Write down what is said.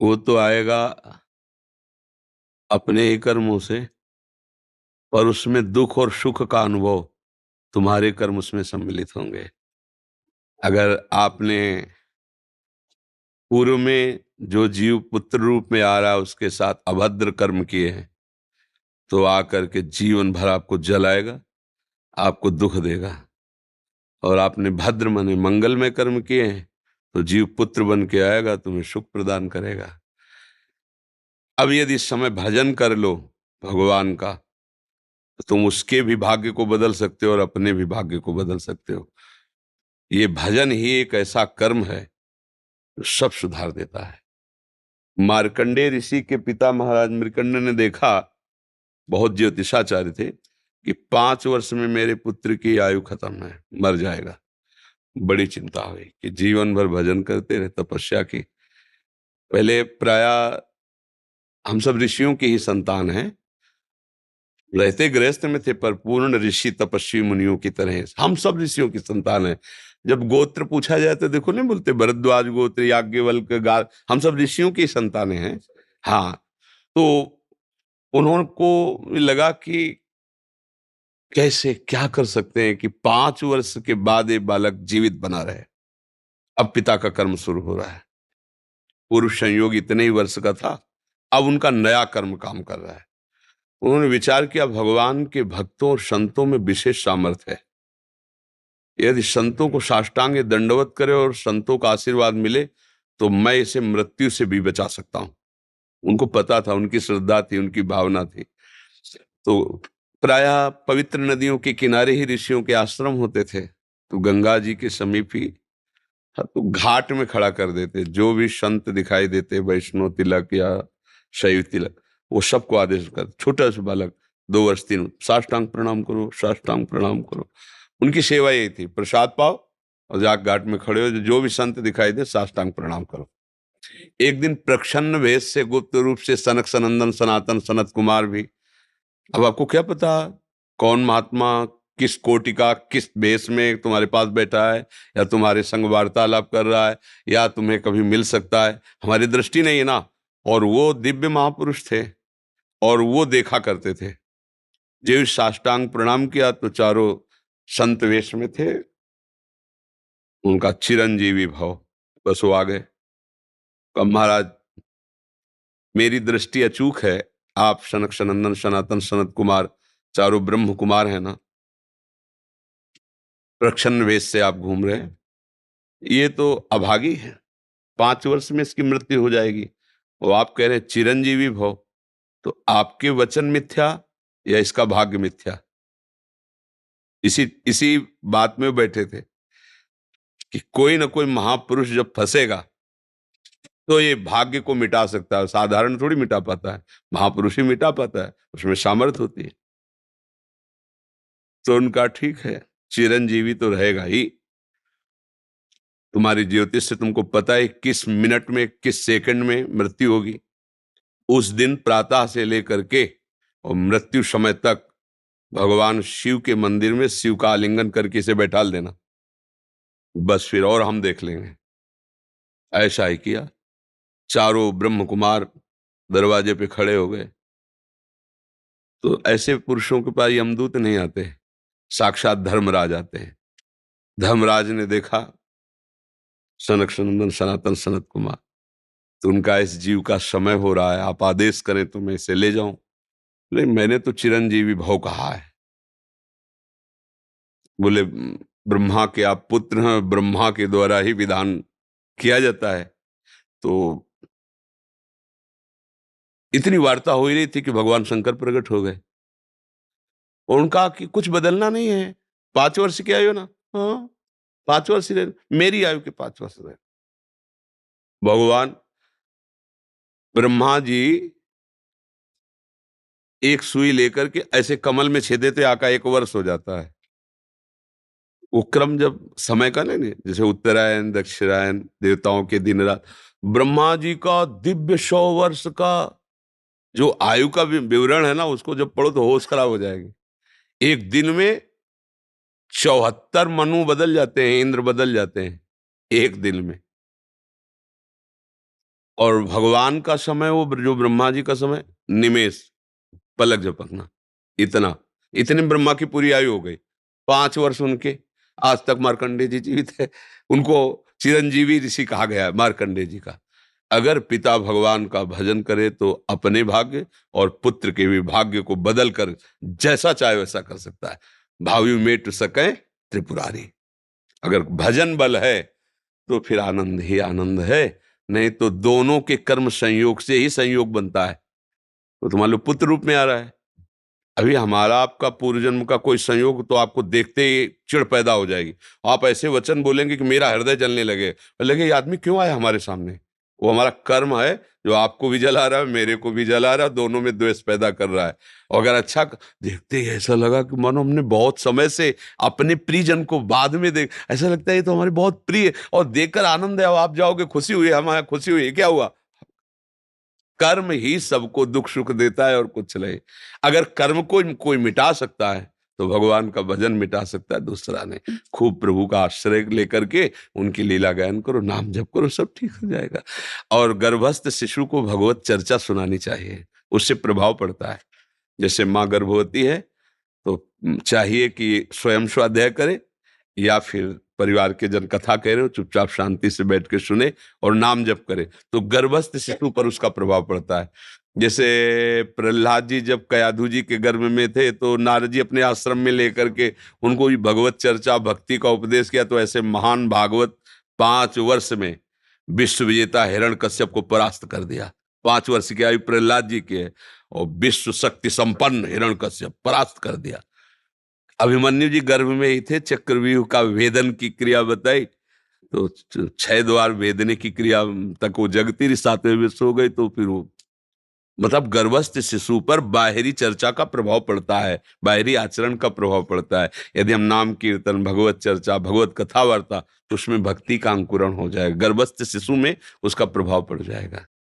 वो तो आएगा अपने ही कर्मों से, पर उसमें दुख और सुख का अनुभव तुम्हारे कर्म उसमें सम्मिलित होंगे। अगर आपने पूर्व में जो जीव पुत्र रूप में आ रहा है उसके साथ अभद्र कर्म किए हैं, तो आकर के जीवन भर आपको जलाएगा, आपको दुख देगा। और आपने भद्र माने मंगलमय कर्म किए हैं, तो जीव पुत्र बन के आएगा, तुम्हें सुख प्रदान करेगा। अब यदि इस समय भजन कर लो भगवान का, तो तुम उसके भी भाग्य को बदल सकते हो और अपने भी भाग्य को बदल सकते हो। ये भजन ही एक ऐसा कर्म है जो सब सुधार देता है। मार्कंडेय ऋषि के पिता महाराज मृकंड ने देखा, बहुत ज्योतिषाचार्य थे, कि 5 वर्ष में मेरे पुत्र की आयु खत्म है, मर जाएगा। बड़ी चिंता हुई कि जीवन भर भजन करते रहे, तपस्या की। पहले प्राय हम सब ऋषियों की ही संतान हैं, रहते गृहस्थ में थे, पर पूर्ण ऋषि तपस्वी मुनियों की तरह हम सब ऋषियों की संतान हैं। जब गोत्र पूछा जाए तो देखो नहीं बोलते भरद्वाज गोत्र, याज्ञवल्क्य, गा, हम सब ऋषियों की संतानें हैं। हाँ, तो उन्होंने को लगा कि कैसे क्या कर सकते हैं कि 5 वर्ष के बाद ये बालक जीवित बना रहे। अब पिता का कर्म शुरू हो रहा है। पूर्व संयोग इतने ही वर्ष का था, अब उनका नया कर्म काम कर रहा है। उन्होंने विचार किया, भगवान के भक्तों और संतों में विशेष सामर्थ्य है। यदि संतों को साष्टांग दंडवत करे और संतों का आशीर्वाद मिले, तो मैं इसे मृत्यु से भी बचा सकता हूं। उनको पता था, उनकी श्रद्धा थी, उनकी भावना थी। तो प्रायः पवित्र नदियों के किनारे ही ऋषियों के आश्रम होते थे, तो गंगा जी के समीप ही, हाँ, तो घाट में खड़ा कर देते। जो भी संत दिखाई देते, वैष्णव तिलक या शैव तिलक, वो सबको आदेश कर, छोटा सा बालक 2 वर्ष 3, साष्टांग प्रणाम करो, साष्टांग प्रणाम करो। उनकी सेवा यही थी, प्रसाद पाओ और जाके घाट में खड़े हो, जो भी संत दिखाई दे साष्टांग प्रणाम करो। एक दिन प्रच्छन्न वेश से गुप्त रूप से सनक सनंदन सनातन सनत कुमार भी, अब आपको क्या पता कौन महात्मा किस कोटि का किस वेश में तुम्हारे पास बैठा है, या तुम्हारे संग वार्तालाप कर रहा है, या तुम्हें कभी मिल सकता है, हमारी दृष्टि नहीं है ना। और वो दिव्य महापुरुष थे, और वो देखा करते थे। जो साष्टांग प्रणाम किया तो चारों संत वेश में थे, उनका चिरंजीवी भव, बस वो आ गए। कब महाराज, मेरी दृष्टि अचूक है, आप सनक सनंदन सनातन सनत कुमार, चारों ब्रह्म कुमार है ना, प्रच्छन्न वेश से आप घूम रहे हैं, ये तो अभागी है, 5 वर्ष में इसकी मृत्यु हो जाएगी। और आप कह रहे हैं चिरंजीवी भव, तो आपके वचन मिथ्या या इसका भाग्य मिथ्या? इसी इसी बात में बैठे थे कि कोई ना कोई महापुरुष जब फंसेगा, तो ये भाग्य को मिटा सकता है, साधारण थोड़ी मिटा पाता है, महापुरुष ही मिटा पाता है, उसमें सामर्थ होती है। तो उनका ठीक है, चिरंजीवी तो रहेगा ही। तुम्हारी ज्योतिष से तुमको पता है किस मिनट में किस सेकंड में मृत्यु होगी। उस दिन प्रातः से लेकर के और मृत्यु समय तक भगवान शिव के मंदिर में शिव का आलिंगन करके इसे बैठा देना, बस फिर और हम देख लेंगे। ऐसा ही किया। चारों ब्रह्म कुमार दरवाजे पे खड़े हो गए। तो ऐसे पुरुषों के पास यमदूत नहीं आते, साक्षात धर्मराज आते हैं। धर्मराज ने देखा सनक सनंदन सनातन सनत कुमार, तो उनका इस जीव का समय हो रहा है, आप आदेश करें तो मैं इसे ले जाऊं। नहीं, मैंने तो चिरंजीवी भव कहा है। बोले ब्रह्मा के आप पुत्र हैं, ब्रह्मा के द्वारा ही विधान किया जाता है। तो इतनी वार्ता हो ही रही थी कि भगवान शंकर प्रकट हो गए, और उनका कि कुछ बदलना नहीं है, 5 वर्ष की आयु ना, हाँ 5 वर्ष ही रहे, मेरी आयु के 5 वर्ष रहे। भगवान ब्रह्मा जी एक सुई लेकर के ऐसे कमल में छेदे थे, आका 1 वर्ष हो जाता है। वो क्रम जब समय का नहीं, जैसे उत्तरायण दक्षिणायन देवताओं के दिन रात, ब्रह्मा जी का दिव्य 100 वर्ष का जो आयु का विवरण है ना, उसको जब पढ़ो तो होश खराब हो जाएगी। एक दिन में 74 मनु बदल जाते हैं, इंद्र बदल जाते हैं एक दिन में। और भगवान का समय, वो जो ब्रह्मा जी का समय, निमेष, पलक झपकना, इतना, इतने में ब्रह्मा की पूरी आयु हो गई। 5 वर्ष उनके, आज तक मार्कंडेय जी जीवित है। उनको चिरंजीवी ऋषि कहा गया है मार्कंडेय जी का। अगर पिता भगवान का भजन करे तो अपने भाग्य और पुत्र के भी भाग्य को बदल कर जैसा चाहे वैसा कर सकता है। भावी मेट सके त्रिपुरारी। अगर भजन बल है तो फिर आनंद ही आनंद है, नहीं तो दोनों के कर्म संयोग से ही संयोग बनता है। तो तुम्हारे पुत्र रूप में आ रहा है। अभी हमारा आपका पूर्व जन्म का कोई संयोग तो आपको देखते ही चिढ़ पैदा हो जाएगी। आप ऐसे वचन बोलेंगे कि मेरा हृदय जलने लगे ये आदमी क्यों आया हमारे सामने। वो हमारा कर्म है जो आपको भी जला रहा है, मेरे को भी जला रहा है, दोनों में द्वेष पैदा कर रहा है। और अगर अच्छा देखते ही ऐसा लगा कि मानो हमने बहुत समय से अपने प्रियजन को बाद में देख, ऐसा लगता है ये तो हमारे बहुत प्रिय, और देखकर आनंद है, आप जाओगे खुशी हुई, हमारे खुशी हुई, क्या हुआ। कर्म ही सबको दुख सुख देता है और कुछ नहीं। अगर कर्म को कोई मिटा सकता है तो भगवान का भजन मिटा सकता है दूसरा नहीं। खूब प्रभु का आश्रय लेकर के उनकी लीला गायन करो, नाम जप करो, सब ठीक हो जाएगा। और गर्भस्थ शिशु को भगवत चर्चा सुनानी चाहिए, उससे प्रभाव पड़ता है। जैसे माँ गर्भवती है तो चाहिए कि स्वयं स्वाध्याय करे, या फिर परिवार के जन कथा कह रहे हो चुपचाप शांति से बैठ के सुने और नाम जप करे, तो गर्भस्थ शिशु पर उसका प्रभाव पड़ता है। जैसे प्रहलाद जी जब कयाधु जी के गर्भ में थे तो नारद जी अपने आश्रम में लेकर के उनको भी भगवत चर्चा भक्ति का उपदेश किया, तो ऐसे महान भागवत 5 वर्ष में विश्व विजेता हिरण्यकश्यप को परास्त कर दिया। 5 वर्ष की आयु प्रहलाद जी की है और विश्व शक्ति संपन्न हिरण्यकश्यप परास्त कर दिया। अभिमन्यु जी गर्भ में ही थे, चक्रव्यूह का वेदन की क्रिया बताई तो 6 द्वार वेदने की क्रिया तक वो जगती रही, 7वें विश्व हो गई। तो फिर वो मतलब गर्भस्थ शिशु पर बाहरी चर्चा का प्रभाव पड़ता है, बाहरी आचरण का प्रभाव पड़ता है। यदि हम नाम कीर्तन, भगवत चर्चा, भगवत कथा वार्ता, तो उसमें भक्ति का अंकुरण हो जाएगा, गर्भस्थ शिशु में उसका प्रभाव पड़ जाएगा।